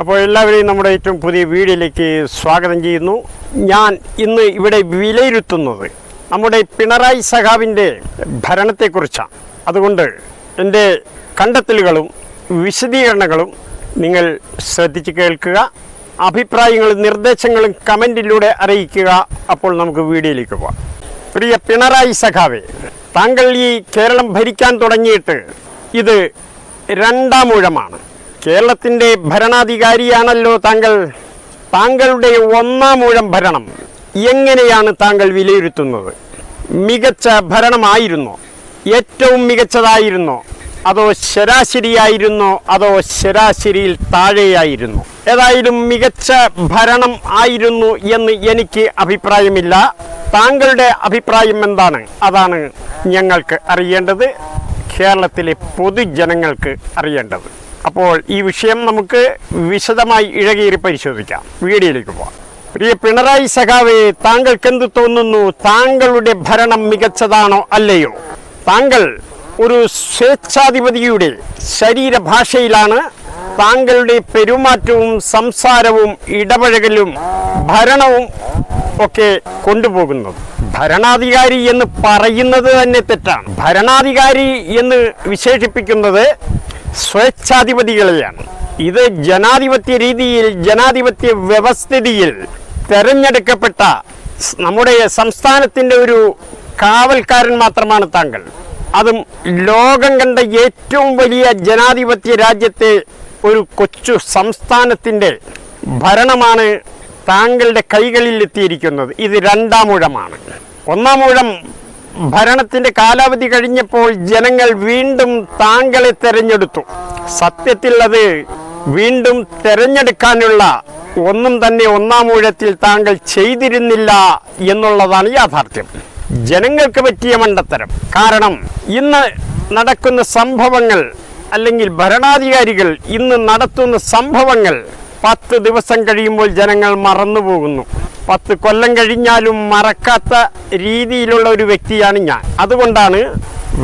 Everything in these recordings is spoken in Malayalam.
അപ്പോൾ എല്ലാവരെയും നമ്മുടെ ഏറ്റവും പുതിയ വീഡിയോയിലേക്ക് സ്വാഗതം ചെയ്യുന്നു. ഞാൻ ഇന്ന് ഇവിടെ വിലയിരുത്തുന്നത് നമ്മുടെ പിണറായി സഖാവിൻ്റെ ഭരണത്തെക്കുറിച്ചാണ്. അതുകൊണ്ട് എൻ്റെ കണ്ടെത്തലുകളും വിശദീകരണങ്ങളും നിങ്ങൾ ശ്രദ്ധിച്ച് കേൾക്കുക. അഭിപ്രായങ്ങളും നിർദ്ദേശങ്ങളും കമൻറ്റിലൂടെ അറിയിക്കുക. അപ്പോൾ നമുക്ക് വീഡിയോയിലേക്ക് പോകാം. പ്രിയ പിണറായി സഖാവേ, താങ്കൾ ഈ കേരളം ഭരിക്കാൻ തുടങ്ങിയിട്ട് ഇത് രണ്ടാം ഊഴമാണ്. കേരളത്തിൻ്റെ ഭരണാധികാരിയാണല്ലോ താങ്കൾ. താങ്കളുടെ ഒന്നാം ഊഴം ഭരണം എങ്ങനെയാണ് താങ്കൾ വിലയിരുത്തുന്നത്? മികച്ച ഭരണമായിരുന്നോ? ഏറ്റവും മികച്ചതായിരുന്നോ? അതോ ശരാശരിയായിരുന്നോ? അതോ ശരാശരിയിൽ താഴെയായിരുന്നോ? ഏതായാലും മികച്ച ഭരണം ആയിരുന്നു എന്ന് എനിക്ക് അഭിപ്രായമില്ല. താങ്കളുടെ അഭിപ്രായം എന്താണ്? അതാണ് ഞങ്ങൾക്ക് അറിയേണ്ടത്, കേരളത്തിലെ പൊതുജനങ്ങൾക്ക് അറിയേണ്ടത്. അപ്പോൾ ഈ വിഷയം നമുക്ക് വിശദമായി ഇഴകീറി പരിശോധിക്കാം. വീഡിയോയിലേക്ക് പോകാം. പ്രിയ പിണറായി സഖാവേ, താങ്കൾക്ക് എന്ത് തോന്നുന്നു? താങ്കളുടെ ഭരണം മികച്ചതാണോ അല്ലയോ? താങ്കൾ ഒരു സ്വേച്ഛാധിപതിയുടെ ശരീരഭാഷയിലാണ് താങ്കളുടെ പെരുമാറ്റവും സംസാരവും ഇടപഴകലും ഭരണവും ഒക്കെ കൊണ്ടുപോകുന്നത്. ഭരണാധികാരി എന്ന് പറയുന്നത് തന്നെ തെറ്റാണ്. ഭരണാധികാരി എന്ന് വിശേഷിപ്പിക്കുന്നത് സ്വേച്ഛാധിപതികളെയാണ്. ഇത് ജനാധിപത്യ രീതിയിൽ, ജനാധിപത്യ വ്യവസ്ഥിതിയിൽ തെരഞ്ഞെടുക്കപ്പെട്ട നമ്മുടെ സംസ്ഥാനത്തിൻ്റെ ഒരു കാവൽക്കാരൻ മാത്രമാണ് താങ്കൾ. അതും ലോകം കണ്ട ഏറ്റവും വലിയ ജനാധിപത്യ രാജ്യത്തെ ഒരു കൊച്ചു സംസ്ഥാനത്തിൻ്റെ ഭരണമാണ് താങ്കളുടെ കൈകളിൽ എത്തിയിരിക്കുന്നത്. ഇത് രണ്ടാം ഊഴമാണ്. ഒന്നാം ഊഴം ഭരണത്തിൻ്റെ കാലാവധി കഴിഞ്ഞപ്പോൾ ജനങ്ങൾ വീണ്ടും താങ്കളെ തെരഞ്ഞെടുത്തു. സത്യത്തിൽ അത് വീണ്ടും തെരഞ്ഞെടുക്കാനുള്ള ഒന്നും തന്നെ ഒന്നാം ഊഴത്തിൽ താങ്കൾ ചെയ്തിരുന്നില്ല എന്നുള്ളതാണ് യാഥാർത്ഥ്യം. ജനങ്ങൾക്ക് പറ്റിയ മണ്ടത്തരം. കാരണം ഇന്ന് നടക്കുന്ന സംഭവങ്ങൾ, അല്ലെങ്കിൽ ഭരണാധികാരികൾ ഇന്ന് നടത്തുന്ന സംഭവങ്ങൾ 10 ദിവസം കഴിയുമ്പോൾ ജനങ്ങൾ മറന്നുപോകുന്നു. 10 കൊല്ലം കഴിഞ്ഞാലും മറക്കാത്ത രീതിയിലുള്ള ഒരു വ്യക്തിയാണ് ഞാൻ. അതുകൊണ്ടാണ്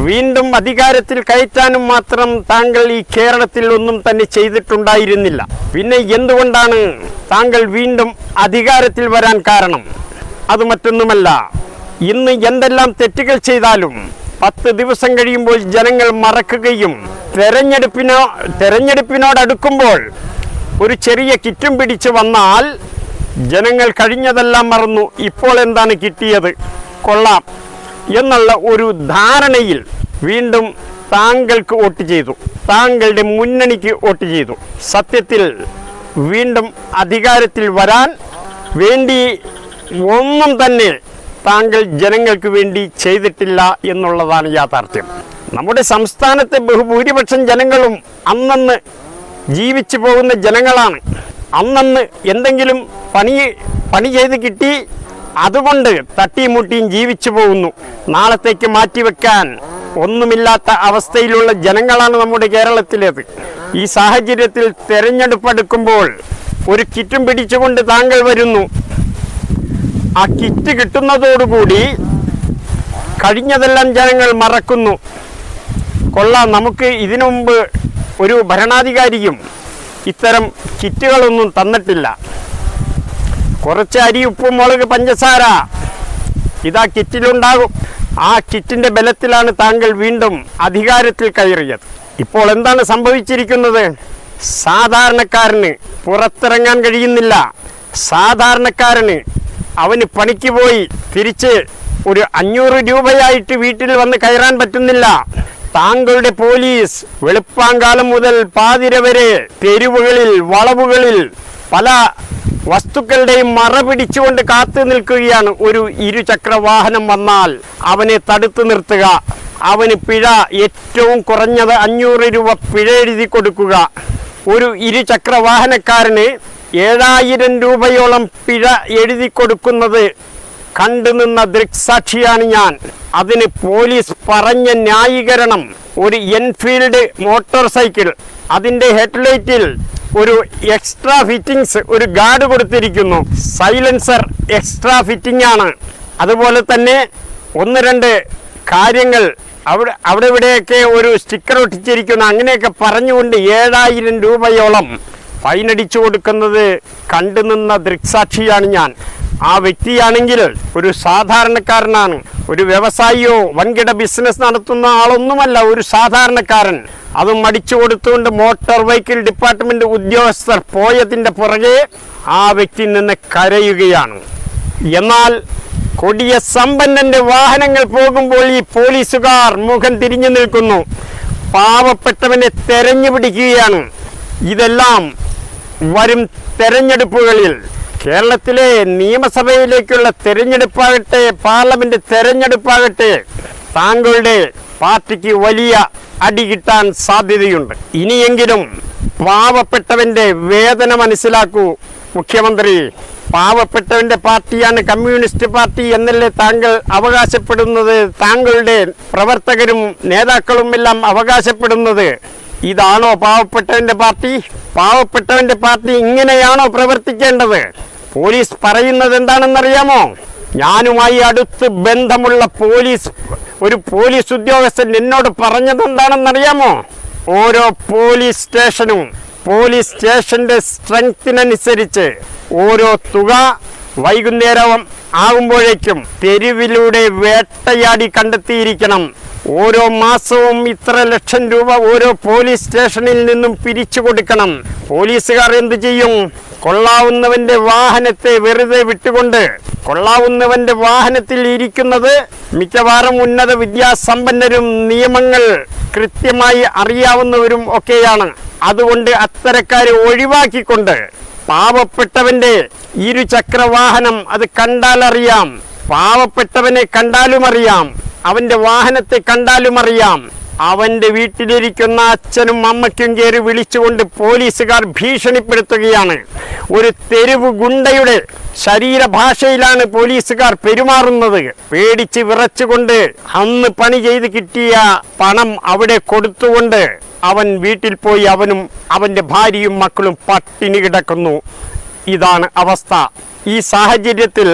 വീണ്ടും അധികാരത്തിൽ കയറ്റാനും മാത്രം താങ്കൾ ഈ കേരളത്തിൽ ഒന്നും തന്നെ ചെയ്തിട്ടുണ്ടായിരുന്നില്ല. പിന്നെ എന്തുകൊണ്ടാണ് താങ്കൾ വീണ്ടും അധികാരത്തിൽ വരാൻ കാരണം? അത് മറ്റൊന്നുമല്ല, ഇന്ന് എന്തെല്ലാം തെറ്റുകൾ ചെയ്താലും 10 ദിവസം കഴിയുമ്പോൾ ജനങ്ങൾ മറക്കുകയും തെരഞ്ഞെടുപ്പിനോടടുക്കുമ്പോൾ ഒരു ചെറിയ കിറ്റും പിടിച്ച് വന്നാൽ ജനങ്ങൾ കഴിഞ്ഞതെല്ലാം മറന്നു. ഇപ്പോൾ എന്താണ് കിട്ടിയത്, കൊള്ളാം എന്നുള്ള ഒരു ധാരണയിൽ വീണ്ടും താങ്കൾക്ക് വോട്ട് ചെയ്തു, താങ്കളുടെ മുന്നണിക്ക് വോട്ട് ചെയ്തു. സത്യത്തിൽ വീണ്ടും അധികാരത്തിൽ വരാൻ വേണ്ടി ഒന്നും തന്നെ താങ്കൾ ജനങ്ങൾക്ക് വേണ്ടി ചെയ്തിട്ടില്ല എന്നുള്ളതാണ് യാഥാർത്ഥ്യം. നമ്മുടെ സംസ്ഥാനത്തെ ബഹുഭൂരിപക്ഷം ജനങ്ങളും അന്നന്ന് ജീവിച്ചു പോകുന്ന ജനങ്ങളാണ്. അന്നന്ന് എന്തെങ്കിലും പണി ചെയ്ത് കിട്ടി, അതുകൊണ്ട് തട്ടിമുട്ടിയും ജീവിച്ചു പോകുന്നു. നാളത്തേക്ക് മാറ്റിവെക്കാൻ ഒന്നുമില്ലാത്ത അവസ്ഥയിലുള്ള ജനങ്ങളാണ് നമ്മുടെ കേരളത്തിലേത്. ഈ സാഹചര്യത്തിൽ തെരഞ്ഞെടുപ്പ് അടുക്കുമ്പോൾ ഒരു കിറ്റും പിടിച്ചുകൊണ്ട് താങ്കൾ വരുന്നു. ആ കിറ്റ് കിട്ടുന്നതോടുകൂടി കഴിഞ്ഞതെല്ലാം ജനങ്ങൾ മറക്കുന്നു. കൊള്ളാം, നമുക്ക് ഇതിനു മുമ്പ് ഒരു ഭരണാധികാരിയും ഇത്തരം കിറ്റുകളൊന്നും തന്നിട്ടില്ല. കുറച്ച് അരി, ഉപ്പ്, മുളക്, പഞ്ചസാര ഇതാ കിറ്റിലുണ്ടാകും. ആ കിറ്റിൻ്റെ ബലത്തിലാണ് താങ്കൾ വീണ്ടും അധികാരത്തിൽ കയറിയത്. ഇപ്പോൾ എന്താണ് സംഭവിച്ചിരിക്കുന്നത്? സാധാരണക്കാരന് പുറത്തിറങ്ങാൻ കഴിയുന്നില്ല. സാധാരണക്കാരന് അവന് പണിക്ക് പോയി തിരിച്ച് ഒരു 500 രൂപയായിട്ട് വീട്ടിൽ വന്ന് കയറാൻ പറ്റുന്നില്ല. താങ്കളുടെ പോലീസ് വെളുപ്പാങ്കാലം മുതൽ പാതിര വരെ തെരുവുകളിൽ, വളവുകളിൽ പല വസ്തുക്കളുടെയും മറ പിടിച്ചുകൊണ്ട് കാത്തു നിൽക്കുകയാണ്. ഒരു ഇരുചക്ര വാഹനം വന്നാൽ അവനെ തടുത്തു നിർത്തുക, അവന് പിഴ ഏറ്റവും കുറഞ്ഞത് 500 രൂപ പിഴ എഴുതി കൊടുക്കുക. ഒരു ഇരുചക്ര വാഹനക്കാരന് 7000 രൂപയോളം പിഴ എഴുതി കൊടുക്കുന്നത് കണ്ടുനിന്ന ദൃക്സാക്ഷിയാണ് ഞാൻ. അതിന് പോലീസ് പറഞ്ഞ ന്യായീകരണം, ഒരു എൻഫീൽഡ് മോട്ടോർ സൈക്കിൾ, അതിൻ്റെ ഹെഡ്ലൈറ്റിൽ ഒരു എക്സ്ട്രാ ഫിറ്റിങ്സ്, ഒരു ഗാർഡ് കൊടുത്തിരിക്കുന്നു. സൈലൻസർ എക്സ്ട്രാ ഫിറ്റിംഗ് ആണ്. അതുപോലെ തന്നെ 1-2 കാര്യങ്ങൾ അവിടെ ഇവിടെയൊക്കെ ഒരു സ്റ്റിക്കർ ഒട്ടിച്ചിരിക്കുന്നു. അങ്ങനെയൊക്കെ പറഞ്ഞുകൊണ്ട് 7000 രൂപയോളം ഫൈനടിച്ചു കൊടുക്കുന്നത് കണ്ടുനിന്ന ദൃക്സാക്ഷിയാണ് ഞാൻ. ആ വ്യക്തിയാണെങ്കിൽ ഒരു സാധാരണക്കാരനാണ്, ഒരു വ്യവസായിയോ വൻകിട ബിസിനസ് നടത്തുന്ന ആളൊന്നുമല്ല, ഒരു സാധാരണക്കാരൻ. അതും അടിച്ചു കൊടുത്തുകൊണ്ട് മോട്ടോർ വെഹിക്കിൾ ഡിപ്പാർട്ട്മെന്റ് ഉദ്യോഗസ്ഥർ പോയതിൻ്റെ പുറകെ ആ വ്യക്തി നിന്ന് കരയുകയാണ്. എന്നാൽ കൊടിയ സമ്പന്നന്റെ വാഹനങ്ങൾ പോകുമ്പോൾ ഈ പോലീസുകാർ മുഖം തിരിഞ്ഞു നിൽക്കുന്നു, പാവപ്പെട്ടവനെ തെരഞ്ഞു പിടിക്കുകയാണ്. ഇതെല്ലാം വരും തെരഞ്ഞെടുപ്പുകളിൽ, കേരളത്തിലെ നിയമസഭയിലേക്കുള്ള തെരഞ്ഞെടുപ്പാകട്ടെ, പാർലമെന്റ് തെരഞ്ഞെടുപ്പാകട്ടെ, താങ്കളുടെ പാർട്ടിക്ക് വലിയ അടി കിട്ടാൻ സാധ്യതയുണ്ട്. ഇനിയെങ്കിലും പാവപ്പെട്ടവന്റെ വേദന മനസ്സിലാക്കൂ മുഖ്യമന്ത്രി. പാവപ്പെട്ടവന്റെ പാർട്ടിയാണ് കമ്മ്യൂണിസ്റ്റ് പാർട്ടി എന്നല്ലേ താങ്കൾ അവകാശപ്പെടുന്നത്, താങ്കളുടെ പ്രവർത്തകരും നേതാക്കളും എല്ലാം അവകാശപ്പെടുന്നത്? ഇതാണോ പാവപ്പെട്ടവന്റെ പാർട്ടി? പാവപ്പെട്ടവന്റെ പാർട്ടി ഇങ്ങനെയാണോ പ്രവർത്തിക്കേണ്ടത്? പോലീസ് പറയുന്നത് എന്താണെന്നറിയാമോ? ഞാനുമായി അടുത്ത് ബന്ധമുള്ള ഒരു പോലീസ് ഉദ്യോഗസ്ഥൻ എന്നോട് പറഞ്ഞത് എന്താണെന്നറിയാമോ? ഓരോ പോലീസ് സ്റ്റേഷന്റെ സ്ട്രെങ്ത്തിനനുസരിച്ച് ഓരോ തുക വൈകുന്നേരം ആകുമ്പോഴേക്കും തെരുവിലൂടെ വേട്ടയാടി കണ്ടെത്തിയിരിക്കണം. ഓരോ മാസവും ഇത്ര ലക്ഷം രൂപ ഓരോ പോലീസ് സ്റ്റേഷനിൽ നിന്നും പിരിച്ചു കൊടുക്കണം. പോലീസുകാർ എന്ത് ചെയ്യും? കൊള്ളാവുന്നവന്റെ വാഹനത്തെ വെറുതെ വിട്ടുകൊണ്ട്, കൊള്ളാവുന്നവന്റെ വാഹനത്തിൽ ഇരിക്കുന്നത് മിക്കവാറും ഉന്നത വിദ്യാസമ്പന്നരും നിയമങ്ങൾ കൃത്യമായി അറിയാവുന്നവരും ഒക്കെയാണ്. അതുകൊണ്ട് അത്തരക്കാരെ ഒഴിവാക്കിക്കൊണ്ട് പാവപ്പെട്ടവന്റെ ഇരുചക്ര വാഹനം അത് കണ്ടാലറിയാം, പാവപ്പെട്ടവനെ കണ്ടാലും അറിയാം, അവന്റെ വാഹനത്തെ കണ്ടാലും അറിയാം. അവന്റെ വീട്ടിലിരിക്കുന്ന അച്ഛനും അമ്മയ്ക്കും കയറി വിളിച്ചുകൊണ്ട് പോലീസുകാർ ഭീഷണിപ്പെടുത്തുകയാണ്. ഒരു തെരുവ് ഗുണ്ടയുടെ ശരീരഭാഷയിലാണ് പോലീസുകാർ പെരുമാറുന്നത്. പേടിച്ച് വിറച്ചുകൊണ്ട് അന്ന് പണി ചെയ്ത് കിട്ടിയ പണം അവിടെ കൊടുത്തുകൊണ്ട് അവൻ വീട്ടിൽ പോയി അവനും അവന്റെ ഭാര്യയും മക്കളും പട്ടിണി കിടക്കുന്നു. ഇതാണ് അവസ്ഥ. ഈ സാഹചര്യത്തിൽ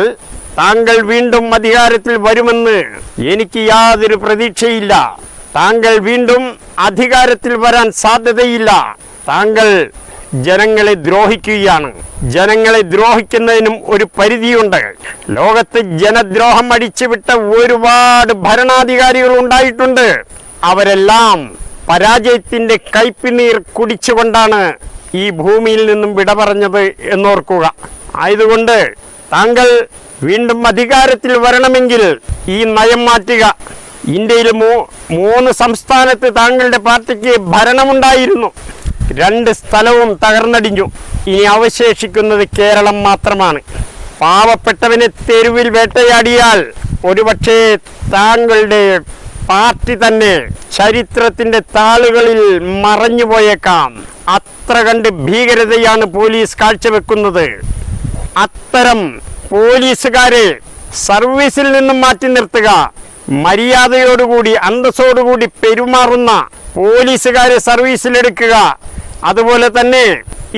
താങ്കൾ വീണ്ടും അധികാരത്തിൽ വരുമെന്ന് എനിക്ക് യാതൊരു പ്രതീക്ഷയില്ല. താങ്കൾ വീണ്ടും അധികാരത്തിൽ വരാൻ സാധ്യതയില്ല. താങ്കൾ ജനങ്ങളെ ദ്രോഹിക്കുകയാണ്. ജനങ്ങളെ ദ്രോഹിക്കുന്നതിനും ഒരു പരിധിയുണ്ട്. ലോകത്ത് ജനദ്രോഹം അടിച്ചുവിട്ട ഒരുപാട് ഭരണാധികാരികൾ ഉണ്ടായിട്ടുണ്ട്. അവരെല്ലാം പരാജയത്തിന്റെ കയ്പുനീർ കുടിച്ചുകൊണ്ടാണ് ഈ ഭൂമിയിൽ നിന്നും വിട പറഞ്ഞത് എന്നോർക്കുക. ആയതുകൊണ്ട് താങ്കൾ വീണ്ടും അധികാരത്തിൽ വരണമെങ്കിൽ ഈ നയം മാറ്റുക. ഇന്ത്യയിൽ 3 സംസ്ഥാനത്ത് താങ്കളുടെ പാർട്ടിക്ക് ഭരണമുണ്ടായിരുന്നു. 2 സ്ഥലവും തകർന്നടിഞ്ഞു. ഇനി അവശേഷിക്കുന്നത് കേരളം മാത്രമാണ്. പാവപ്പെട്ടവനെ തെരുവിൽ വേട്ടയാടിയാൽ ഒരുപക്ഷെ താങ്കളുടെ പാർട്ടി തന്നെ ചരിത്രത്തിന്റെ താളുകളിൽ മറഞ്ഞു പോയേക്കാം. അത്ര കണ്ട് ഭീകരതയാണ് പോലീസ് കാഴ്ചവെക്കുന്നത്. അത്തരം പോലീസുകാരെ സർവീസിൽ നിന്നും മാറ്റി നിർത്തുക. മര്യാദയോടുകൂടി അന്തസ്സോടുകൂടി പെരുമാറുന്ന പോലീസുകാരെ സർവീസിലെടുക്കുക. അതുപോലെ തന്നെ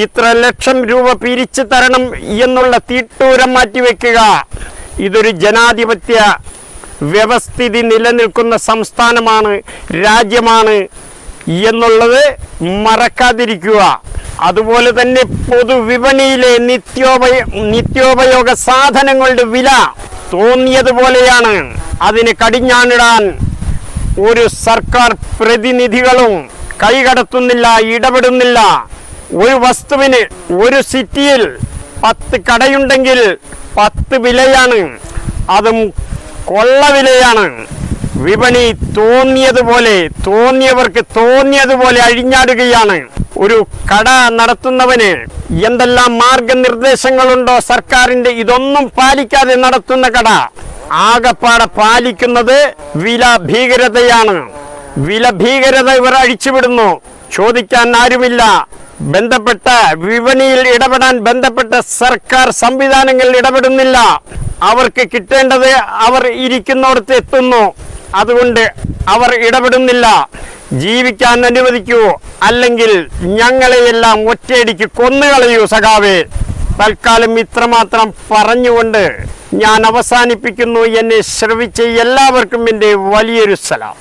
ഇത്ര ലക്ഷം രൂപ പിരിച്ചു തരണം എന്നുള്ള തീട്ടൂരം മാറ്റിവെക്കുക. ഇതൊരു ജനാധിപത്യ വ്യവസ്ഥിതി നിലനിൽക്കുന്ന സംസ്ഥാനമാണ്, രാജ്യമാണ് എന്നുള്ളത് മറക്കാതിരിക്കുക. അതുപോലെ തന്നെ പൊതുവിപണിയിലെ നിത്യോപയോഗ സാധനങ്ങളുടെ വില തോന്നിയതുപോലെയാണ്. അതിന് കടിഞ്ഞാണിടാൻ ഒരു സർക്കാർ പ്രതിനിധികളും കൈകടത്തുന്നില്ല, ഇടപെടുന്നില്ല. ഒരു വസ്തുവിന് ഒരു സിറ്റിയിൽ 10 കടയുണ്ടെങ്കിൽ 10 വിലയാണ്, അതും കൊള്ളവിലയാണ്. വിപണി തോന്നിയവർക്ക് തോന്നിയതുപോലെ അഴിഞ്ഞാടുകയാണ്. ഒരു കട നടത്തുന്നവന് എന്തെല്ലാം മാർഗനിർദ്ദേശങ്ങളുണ്ടോ സർക്കാരിന്റെ, ഇതൊന്നും പാലിക്കാതെ നടത്തുന്ന കട ആകപ്പാടെ പാലിക്കുന്നത് വില ഭീകരതയാണ്. വില ഭീകരത ഇവർ അഴിച്ചുവിടുന്നു. ചോദിക്കാൻ ആരുമില്ല. ബന്ധപ്പെട്ട വിപണിയിൽ ഇടപെടാൻ ബന്ധപ്പെട്ട സർക്കാർ സംവിധാനങ്ങൾ ഇടപെടുന്നില്ല. അവർക്ക് കിട്ടേണ്ടത് അവർ ഇരിക്കുന്നിടത്ത് എത്തുന്നു. അതുകൊണ്ട് അവർ ഇടപെടുന്നില്ല. ജീവിക്കാൻ അനുവദിക്കൂ, അല്ലെങ്കിൽ ഞങ്ങളെയെല്ലാം ഒറ്റയടിക്ക് കൊന്നുകളയൂ സഖാവേ. തൽക്കാലം ഇത്രമാത്രം പറഞ്ഞുകൊണ്ട് ഞാൻ അവസാനിപ്പിക്കുന്നു. എന്നെ ശ്രവിച്ച എല്ലാവർക്കും എൻ്റെ വലിയൊരു സലാം.